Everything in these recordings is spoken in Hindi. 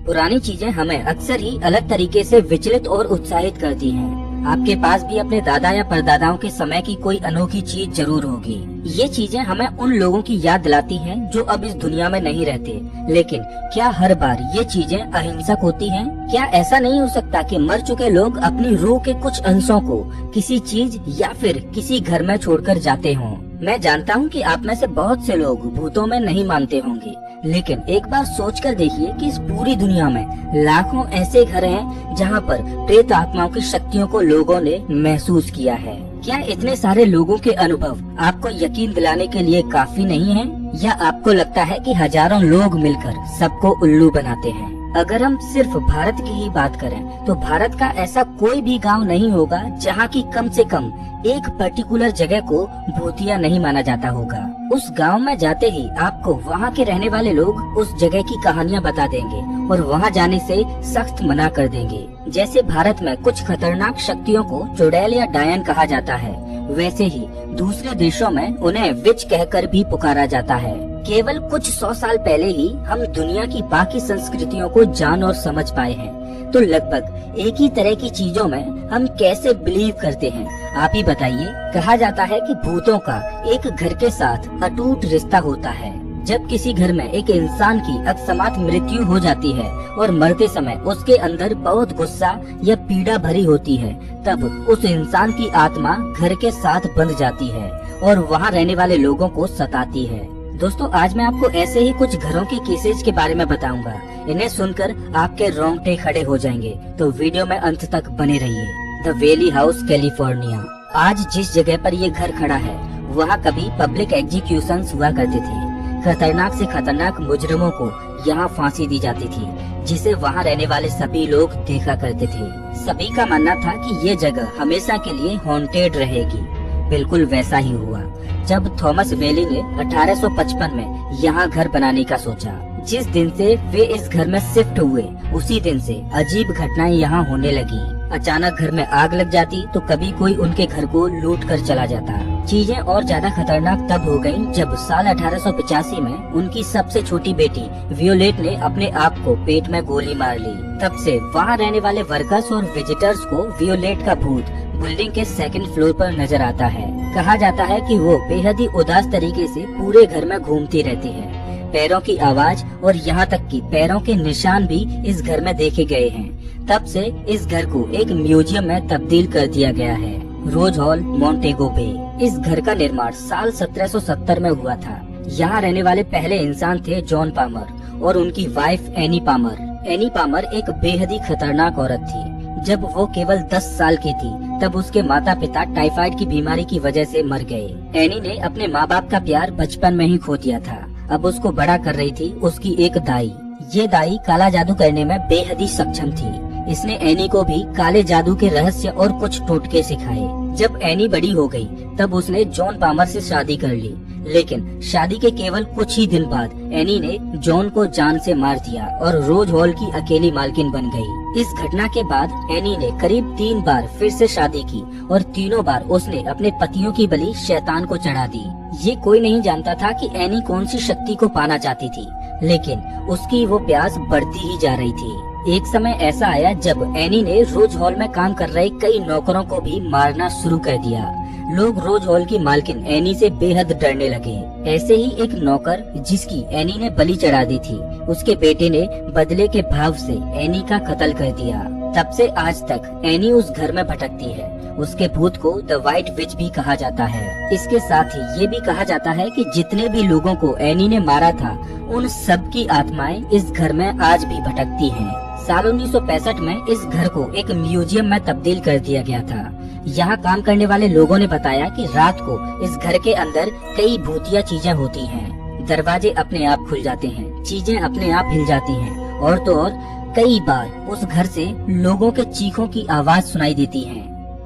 पुरानी चीजें हमें अक्सर ही अलग तरीके से विचलित और उत्साहित करती हैं। आपके पास भी अपने दादा या परदादाओं के समय की कोई अनोखी चीज जरूर होगी। ये चीजें हमें उन लोगों की याद दिलाती हैं जो अब इस दुनिया में नहीं रहते। लेकिन क्या हर बार ये चीजें अहिंसक होती हैं? क्या ऐसा नहीं हो सकता कि मर चुके लोग अपनी रूह के कुछ अंशों को किसी चीज या फिर किसी घर में छोड़कर जाते हों? मैं जानता हूँ कि आप में से बहुत से लोग भूतों में नहीं मानते होंगे, लेकिन एक बार सोचकर देखिए कि इस पूरी दुनिया में लाखों ऐसे घर हैं जहाँ पर प्रेत आत्माओं की शक्तियों को लोगों ने महसूस किया है। क्या इतने सारे लोगों के अनुभव आपको यकीन दिलाने के लिए काफी नहीं है? या आपको लगता है कि हजारों लोग मिलकर सबको उल्लू बनाते हैं? अगर हम सिर्फ भारत की ही बात करें तो भारत का ऐसा कोई भी गांव नहीं होगा जहां की कम से कम एक पर्टिकुलर जगह को भूतिया नहीं माना जाता होगा। उस गांव में जाते ही आपको वहां के रहने वाले लोग उस जगह की कहानियां बता देंगे और वहां जाने से सख्त मना कर देंगे। जैसे भारत में कुछ खतरनाक शक्तियों को चुड़ैल या डायन कहा जाता है, वैसे ही दूसरे देशों में उन्हें विच कहकर भी पुकारा जाता है। केवल कुछ 100 साल पहले ही हम दुनिया की बाकी संस्कृतियों को जान और समझ पाए हैं, तो लगभग एक ही तरह की चीजों में हम कैसे बिलीव करते हैं? आप ही बताइए। कहा जाता है कि भूतों का एक घर के साथ अटूट रिश्ता होता है। जब किसी घर में एक इंसान की अकस्मात मृत्यु हो जाती है और मरते समय उसके अंदर बहुत गुस्सा या पीड़ा भरी होती है, तब उस इंसान की आत्मा घर के साथ बंध जाती है और वहाँ रहने वाले लोगों को सताती है। दोस्तों, आज मैं आपको ऐसे ही कुछ घरों के केसेज के बारे में बताऊंगा। इन्हें सुनकर आपके रोंगटे खड़े हो जाएंगे, तो वीडियो में अंत तक बने रहिए। The valley house, California. आज जिस जगह पर ये घर खड़ा है वहाँ कभी पब्लिक एग्जीक्यूशंस हुआ करते थे। खतरनाक से खतरनाक मुजरिमों को यहाँ फांसी दी जाती थी, जिसे वहाँ रहने वाले सभी लोग देखा करते थे। सभी का मानना था कि ये जगह हमेशा के लिए हॉन्टेड रहेगी। बिल्कुल वैसा ही हुआ जब थॉमस वेली ने 1855 में यहाँ घर बनाने का सोचा। जिस दिन से वे इस घर में शिफ्ट हुए, उसी दिन से अजीब घटनाएं यहाँ होने लगी। अचानक घर में आग लग जाती तो कभी कोई उनके घर को लूट कर चला जाता। चीजें और ज्यादा खतरनाक तब हो गयी जब साल 1885 में उनकी सबसे छोटी बेटी वियोलेट ने अपने आप को पेट में गोली मार ली। तब से वहाँ रहने वाले वर्कर्स और विजिटर्स को वियोलेट का भूत बिल्डिंग के 2nd फ्लोर पर नजर आता है। कहा जाता है कि वो बेहद ही उदास तरीके से पूरे घर में घूमती रहती है। पैरों की आवाज और यहाँ तक कि पैरों के निशान भी इस घर में देखे गए हैं। तब से इस घर को एक म्यूजियम में तब्दील कर दिया गया है। रोज हॉल, मोंटेगो बे। इस घर का निर्माण साल 1770 में हुआ था। यहाँ रहने वाले पहले इंसान थे जॉन पामर और उनकी wife Annie Palmer. Annie Palmer एक बेहद ही खतरनाक औरत थी। जब वो केवल 10 साल की थी तब उसके माता पिता टाइफाइड की बीमारी की वजह से मर गए। एनी ने अपने माँ बाप का प्यार बचपन में ही खो दिया था। अब उसको बड़ा कर रही थी उसकी एक दाई। ये दाई काला जादू करने में बेहद ही सक्षम थी। इसने एनी को भी काले जादू के रहस्य और कुछ टोटके सिखाए। जब एनी बड़ी हो गई तब उसने जॉन पामर से शादी कर ली, लेकिन शादी के केवल कुछ ही दिन बाद एनी ने जॉन को जान से मार दिया और रोज हॉल की अकेली मालकिन बन गई। इस घटना के बाद एनी ने करीब 3 बार फिर से शादी की और तीनों बार उसने अपने पतियों की बलि शैतान को चढ़ा दी। ये कोई नहीं जानता था कि एनी कौन सी शक्ति को पाना चाहती थी, लेकिन उसकी वो प्यास बढ़ती ही जा रही थी। एक समय ऐसा आया जब एनी ने रोज हॉल में काम कर रहे कई नौकरों को भी मारना शुरू कर दिया। लोग रोज हॉल की मालकिन एनी से बेहद डरने लगे। ऐसे ही एक नौकर जिसकी एनी ने बलि चढ़ा दी थी, उसके बेटे ने बदले के भाव से एनी का कत्ल कर दिया। तब से आज तक एनी उस घर में भटकती है। उसके भूत को द व्हाइट विच भी कहा जाता है। इसके साथ ही ये भी कहा जाता है कि जितने भी लोगों को एनी ने मारा था, उन सब की आत्माएं इस घर में आज भी भटकती हैं। साल 1965 में इस घर को एक म्यूजियम में तब्दील कर दिया गया था। यहाँ काम करने वाले लोगों ने बताया कि रात को इस घर के अंदर कई भूतिया चीजें होती हैं। दरवाजे अपने आप खुल जाते हैं, चीजें अपने आप हिल जाती हैं और तो और कई बार उस घर से लोगों के चीखों की आवाज सुनाई देती है।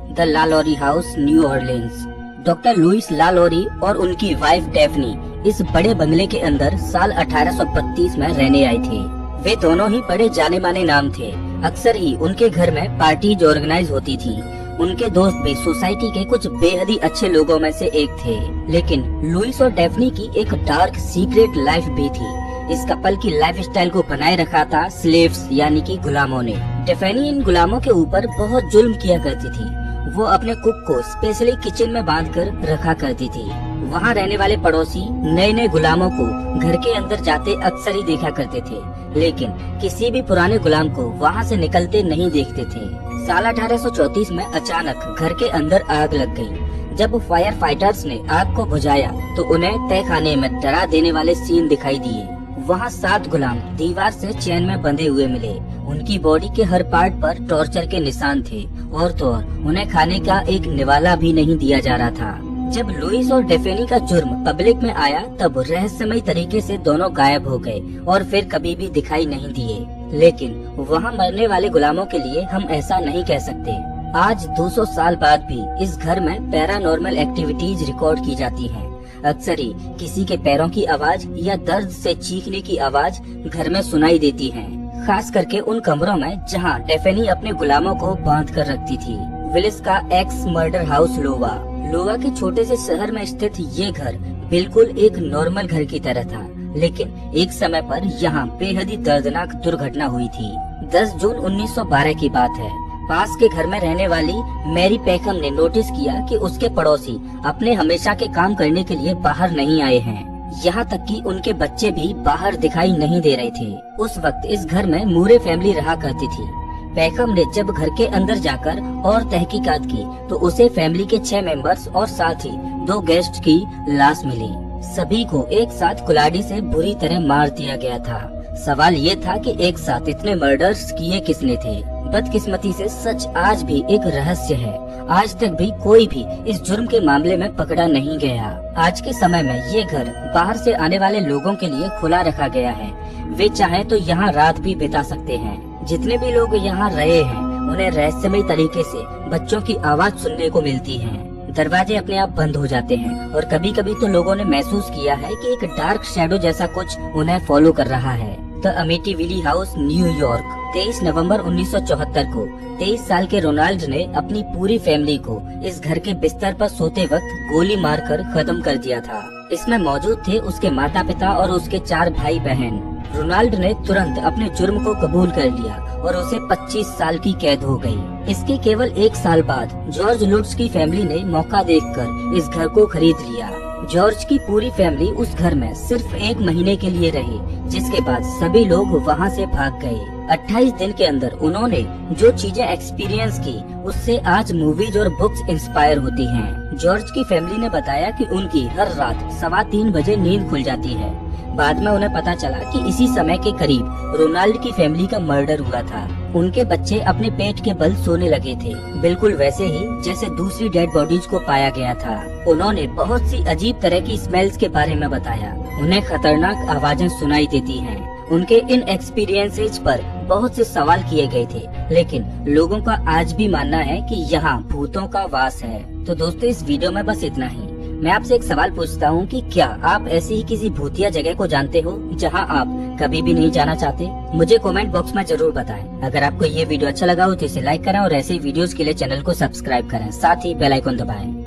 The LaLaurie house, New Orleans. Doctor Louis LaLaurie और उनकी वाइफ डेफनी इस बड़े बंगले के अंदर साल 1832 में रहने आए थे। वे दोनों ही बड़े जाने माने नाम थे। अक्सर ही उनके घर में पार्टीज ऑर्गेनाइज होती थी। उनके दोस्त भी सोसाइटी के कुछ बेहद ही अच्छे लोगों में से एक थे। लेकिन लुइस और डेफनी की एक डार्क सीक्रेट लाइफ भी थी। इस कपल की लाइफस्टाइल को बनाए रखा था स्लेव्स यानी कि गुलामों ने। टिफैनी इन गुलामों के ऊपर बहुत जुल्म किया करती थी। वो अपने कुक को स्पेशली किचन में बांधकर रखा करती थी। वहाँ रहने वाले पड़ोसी नए नए गुलामों को घर के अंदर जाते अक्सर ही देखा करते थे, लेकिन किसी भी पुराने गुलाम को वहाँ से निकलते नहीं देखते थे। साल 1834 में अचानक घर के अंदर आग लग गई। जब फायर फाइटर्स ने आग को बुझाया तो उन्हें तहखाने में डरा देने वाले सीन दिखाई दिए। वहाँ 7 गुलाम दीवार से चैन में बंधे हुए मिले। उनकी बॉडी के हर पार्ट पर टॉर्चर के निशान थे और तो और उन्हें खाने का एक निवाला भी नहीं दिया जा रहा था। जब लुइस और डेफेनी का जुर्म पब्लिक में आया तब रहस्यमय तरीके से दोनों गायब हो गए और फिर कभी भी दिखाई नहीं दिए। लेकिन वहाँ मरने वाले गुलामों के लिए हम ऐसा नहीं कह सकते। आज 200 साल बाद भी इस घर में पैरानॉर्मल एक्टिविटीज रिकॉर्ड की जाती हैं। अक्सर ही किसी के पैरों की आवाज या दर्द से चीखने की आवाज घर में सुनाई देती है, खास करके उन कमरों में जहाँ डेफेनी अपने गुलामों को बांध कर रखती थी। विलिस का एक्स मर्डर हाउस लोवा के छोटे से शहर में स्थित ये घर बिल्कुल एक नॉर्मल घर की तरह था, लेकिन एक समय पर यहाँ बेहद ही दर्दनाक दुर्घटना हुई थी। 10 जून 1912 की बात है। पास के घर में रहने वाली मैरी पेकम ने नोटिस किया कि उसके पड़ोसी अपने हमेशा के काम करने के लिए बाहर नहीं आए हैं। यहाँ तक कि उनके बच्चे भी बाहर दिखाई नहीं दे रहे थे। उस वक्त इस घर में मूरे फैमिली रहा करती थी। पेकम ने जब घर के अंदर जाकर और तहकीकात की तो उसे फैमिली के 6 मेंबर्स और साथ ही 2 गेस्ट की लाश मिली। सभी को एक साथ कुल्हाड़ी से बुरी तरह मार दिया गया था। सवाल ये था कि एक साथ इतने मर्डर्स किए किसने थे। बदकिस्मती से सच आज भी एक रहस्य है। आज तक भी कोई भी इस जुर्म के मामले में पकड़ा नहीं गया। आज के समय में ये घर बाहर से आने वाले लोगों के लिए खुला रखा गया है। वे चाहे तो यहाँ रात भी बिता सकते हैं। जितने भी लोग यहाँ रहे हैं उन्हें रहस्यमय तरीके से बच्चों की आवाज सुनने को मिलती है। दरवाजे अपने आप बंद हो जाते हैं और कभी कभी तो लोगों ने महसूस किया है कि एक डार्क शैडो जैसा कुछ उन्हें फॉलो कर रहा है। The Amityville house, New York. 23 नवंबर 1974 को 23 साल के रोनाल्ड ने अपनी पूरी फैमिली को इस घर के बिस्तर पर सोते वक्त गोली मारकर खत्म कर दिया था। इसमें मौजूद थे उसके माता पिता और उसके 4 भाई बहन। रोनाल्ड ने तुरंत अपने जुर्म को कबूल कर लिया और उसे 25 साल की कैद हो गई। इसके केवल 1 साल बाद जॉर्ज लुट्स की फैमिली ने मौका देखकर इस घर को खरीद लिया। जॉर्ज की पूरी फैमिली उस घर में सिर्फ 1 महीने के लिए रही, जिसके बाद सभी लोग वहां से भाग गए। 28 दिन के अंदर उन्होंने जो चीजें एक्सपीरियंस की उससे आज मूवीज और बुक्स इंस्पायर होती हैं। जॉर्ज की फैमिली ने बताया कि उनकी हर रात 3:15 बजे नींद खुल जाती है। बाद में उन्हें पता चला कि इसी समय के करीब रोनाल्ड की फैमिली का मर्डर हुआ था। उनके बच्चे अपने पेट के बल सोने लगे थे, बिल्कुल वैसे ही जैसे दूसरी डेड बॉडीज को पाया गया था। उन्होंने बहुत सी अजीब तरह की स्मेल्स के बारे में बताया। उन्हें खतरनाक आवाजें सुनाई देती हैं। उनके इन एक्सपीरियंसेस पर बहुत से सवाल किए गए थे, लेकिन लोगों का आज भी मानना है कि यहाँ भूतों का वास है। तो दोस्तों, इस वीडियो में बस इतना ही। मैं आपसे एक सवाल पूछता हूँ कि क्या आप ऐसी ही किसी भूतिया जगह को जानते हो जहाँ आप कभी भी नहीं जाना चाहते? मुझे कमेंट बॉक्स में जरूर बताएं। अगर आपको ये वीडियो अच्छा लगा हो तो इसे लाइक करें और ऐसे ही वीडियोस के लिए चैनल को सब्सक्राइब करें, साथ ही बेल आइकन दबाएं।